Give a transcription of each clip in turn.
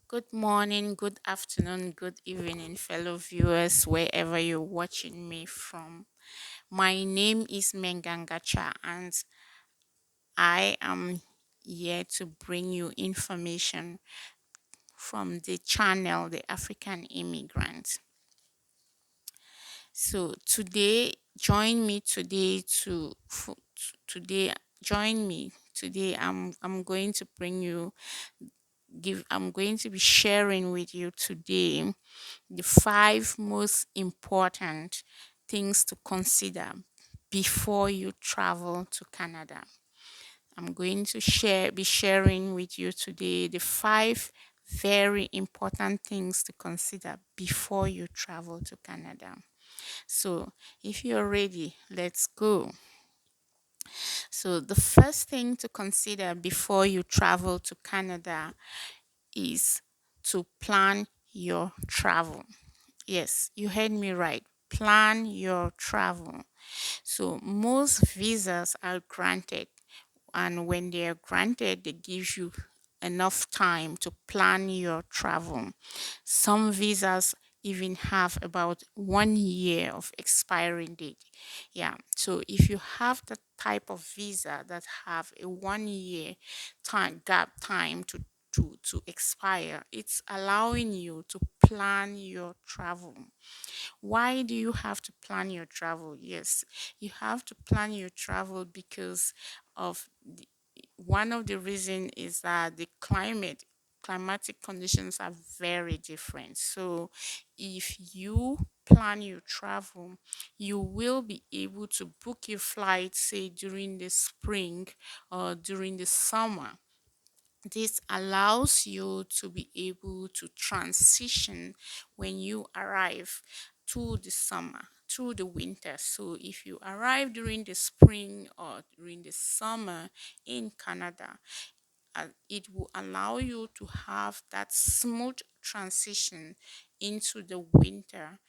Good morning, good afternoon, good evening, fellow viewers, wherever you're watching me from. My name is Mengangacha, and I am here to bring you information from the channel The African Immigrant. So today, join me today to today. Join me today. I'm going to bring you give. I'm going to be sharing with you today the five most important things to consider before you travel to Canada. I'm going to be sharing with you today the five very important things to consider before you travel to Canada. So, if you're ready, let's go. So, the first thing to consider before you travel to Canada is to plan your travel. Yes, you heard me right. Plan your travel. So most visas are granted, and when they are granted, they give you enough time to plan your travel. Some visas even have about 1 year of expiring date. Yeah. So if you have the type of visa that have a 1 year time to expire, it's allowing you to plan your travel. Why do you have to plan your travel? Yes, you have to plan your travel because of one of the reason is that the climatic conditions are very different. So if you plan your travel, you will be able to book your flight, say during the spring or during the summer. This allows you to be able to transition when you arrive to the summer, to the winter. So, if you arrive during the spring or during the summer in Canada, it will allow you to have that smooth transition into the winter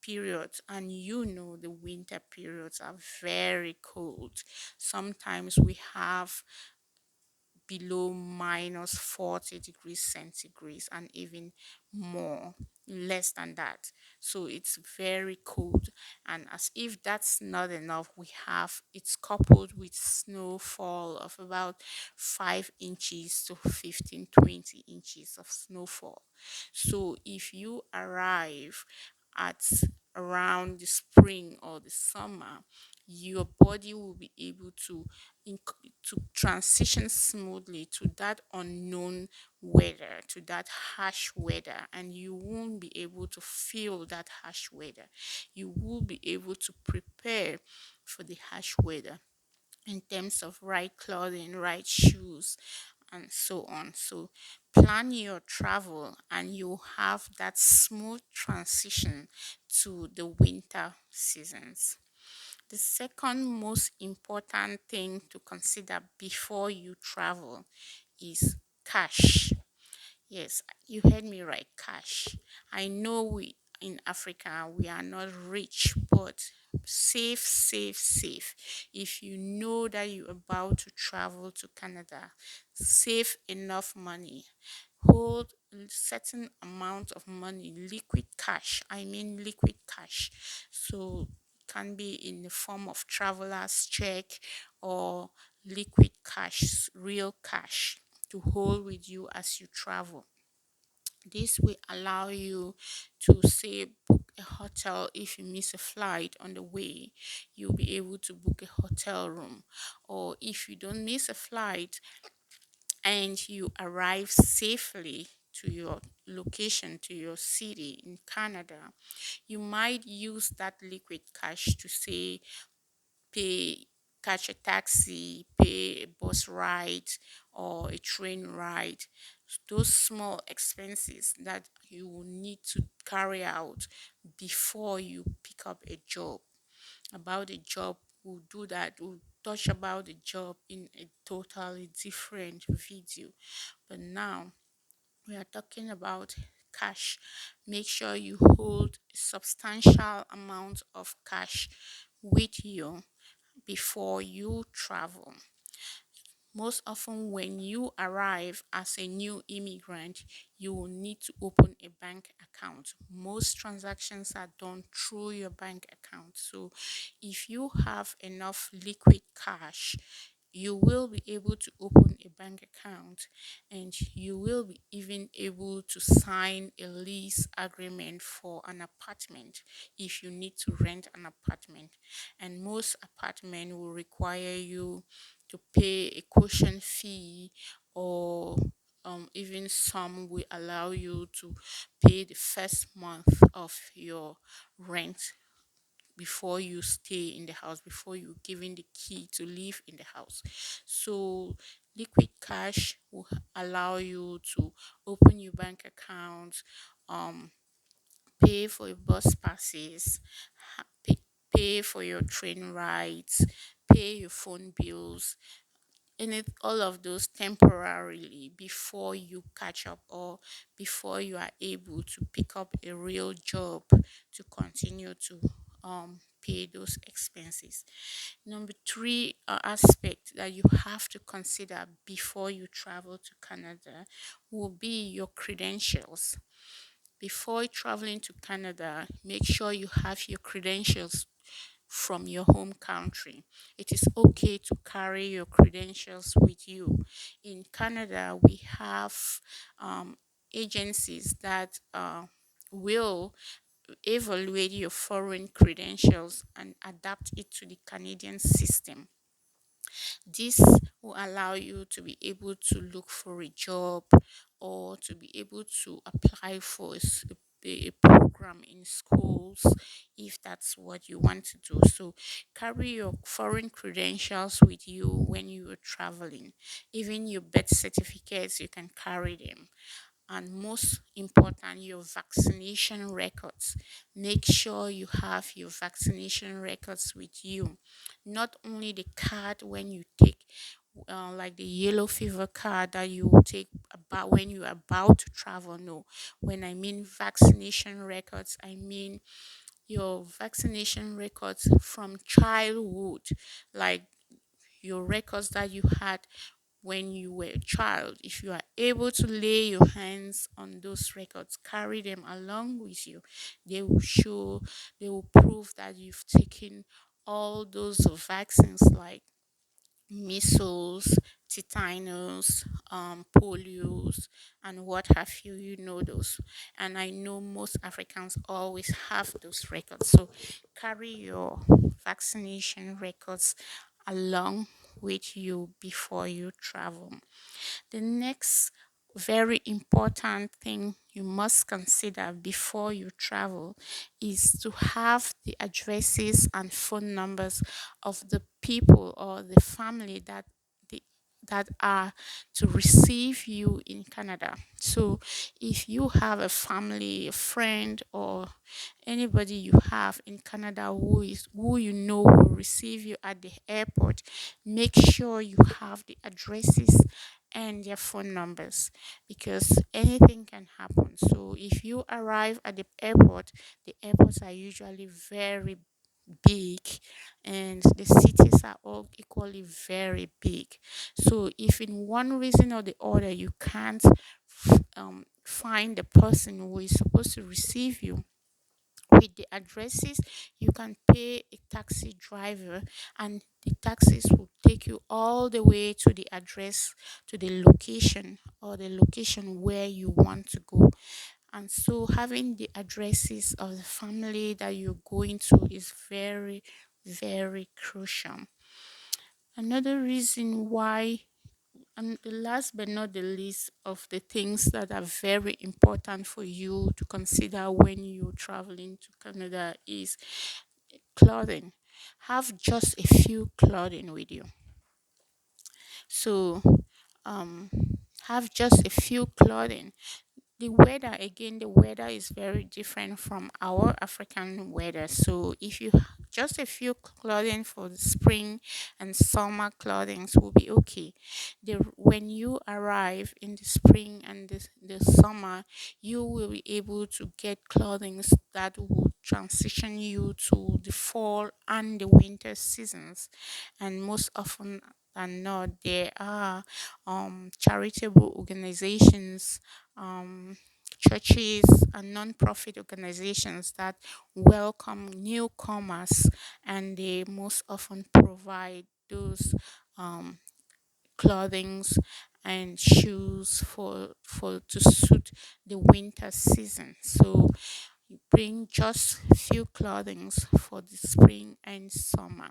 periods. And the winter periods are very cold. Sometimes we have below minus 40 degrees centigrade and even more, less than that. So it's very cold. And as if that's not enough, we have it's coupled with snowfall of about 5 inches to 15, 20 inches of snowfall. So if you arrive at around the spring or the summer, your body will be able to transition smoothly to that unknown weather, to that harsh weather, and you won't be able to feel that harsh weather. You will be able to prepare for the harsh weather in terms of right clothing, right shoes, and so on. So, plan your travel and you have that smooth transition to the winter seasons. The second most important thing to consider before you travel is cash. Yes, you heard me right, cash. I know we in Africa we are not rich, but save, save, save. If you know that you're about to travel to Canada, save enough money. Hold a certain amount of money, liquid cash. I mean liquid cash. So it can be in the form of traveler's check or liquid cash, real cash to hold with you as you travel. This will allow you to say book a hotel if you miss a flight on the way. You'll be able to book a hotel room. Or if you don't miss a flight and you arrive safely to your location, to your city in Canada, you might use that liquid cash to say pay catch a taxi, pay a bus ride or a train ride. Those small expenses that you will need to carry out before you pick up a job. About the job, we'll do that. We'll touch about the job in a totally different video. But now we are talking about cash. Make sure you hold a substantial amount of cash with you before you travel. Most often, when you arrive as a new immigrant, you will need to open a bank account. Most transactions are done through your bank account. So, if you have enough liquid cash, you will be able to open a bank account, and you will be even able to sign a lease agreement for an apartment if you need to rent an apartment. And most apartment will require you to pay a caution fee, or even some will allow you to pay the first month of your rent before you stay in the house, before you given the key to live in the house. So liquid cash will allow you to open your bank account, um pay for your bus passes, pay for your train rides, pay your phone bills, and all of those temporarily before you catch up, or before you are able to pick up a real job to continue to pay those expenses. Number three aspect that you have to consider before you travel to Canada will be your credentials. Before traveling to Canada, make sure you have your credentials from your home country. It is okay to carry your credentials with you. In Canada, we have um, agencies that will evaluate your foreign credentials and adapt it to the Canadian system. This will allow you to be able to look for a job, or to be able to apply for a program in schools if that's what you want to do. So carry your foreign credentials with you when you are traveling. Even your birth certificates, you can carry them. And most important, your vaccination records. Make sure you have your vaccination records with you. Not only the card when you take, like the yellow fever card that you will take about when you are about to travel. No, when I mean vaccination records, I mean your vaccination records from childhood, like your records that you had when you were a child. If you are able to lay your hands on those records, carry them along with you. They will show, they will prove that you've taken all those vaccines, like measles, tetanus, polios, and what have you. You know those, and I know most Africans always have those records. So carry your vaccination records along with you before you travel. The next very important thing you must consider before you travel is to have the addresses and phone numbers of the people or the family the, that are to receive you in Canada. So if you have a family, a friend, or anybody you have in Canada who you know will receive you at the airport, make sure you have the addresses and their phone numbers, because anything can happen. So if you arrive at the airports are usually very big, and the cities are all equally very big. So if in one reason or the other you can't find the person who is supposed to receive you with the addresses, you can pay a taxi driver, and the taxis will take you all the way to the address, to the location, or the location where you want to go. And so having the addresses of the family that you're going to is very, very crucial. Another reason why, and the last but not the least of the things that are very important for you to consider when you're traveling to Canada, is clothing. Have just a few clothing with you. So um have just a few clothing. The weather, again, the weather is very different from our African weather. So if you just a few clothing for the spring and summer clothing will be okay. When you arrive in the spring and the summer, you will be able to get clothing that will transition you to the fall and the winter seasons. And most often, than not. There are charitable organizations, um, churches, and non-profit organizations that welcome newcomers, and they most often provide those um, clothings and shoes for to suit the winter season. So you bring just few clothings for the spring and summer.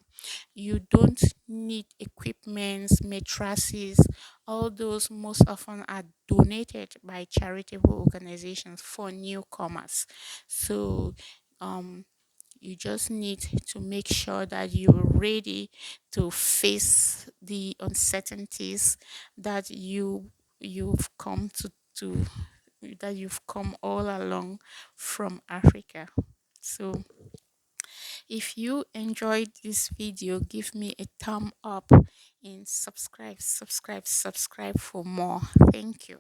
You don't need equipments, mattresses. All those most often are donated by charitable organizations for newcomers. So um you just need to make sure that you're ready to face the uncertainties that you've come to that you've come all along from Africa. So if you enjoyed this video, give me a thumb up and subscribe for more. Thank you.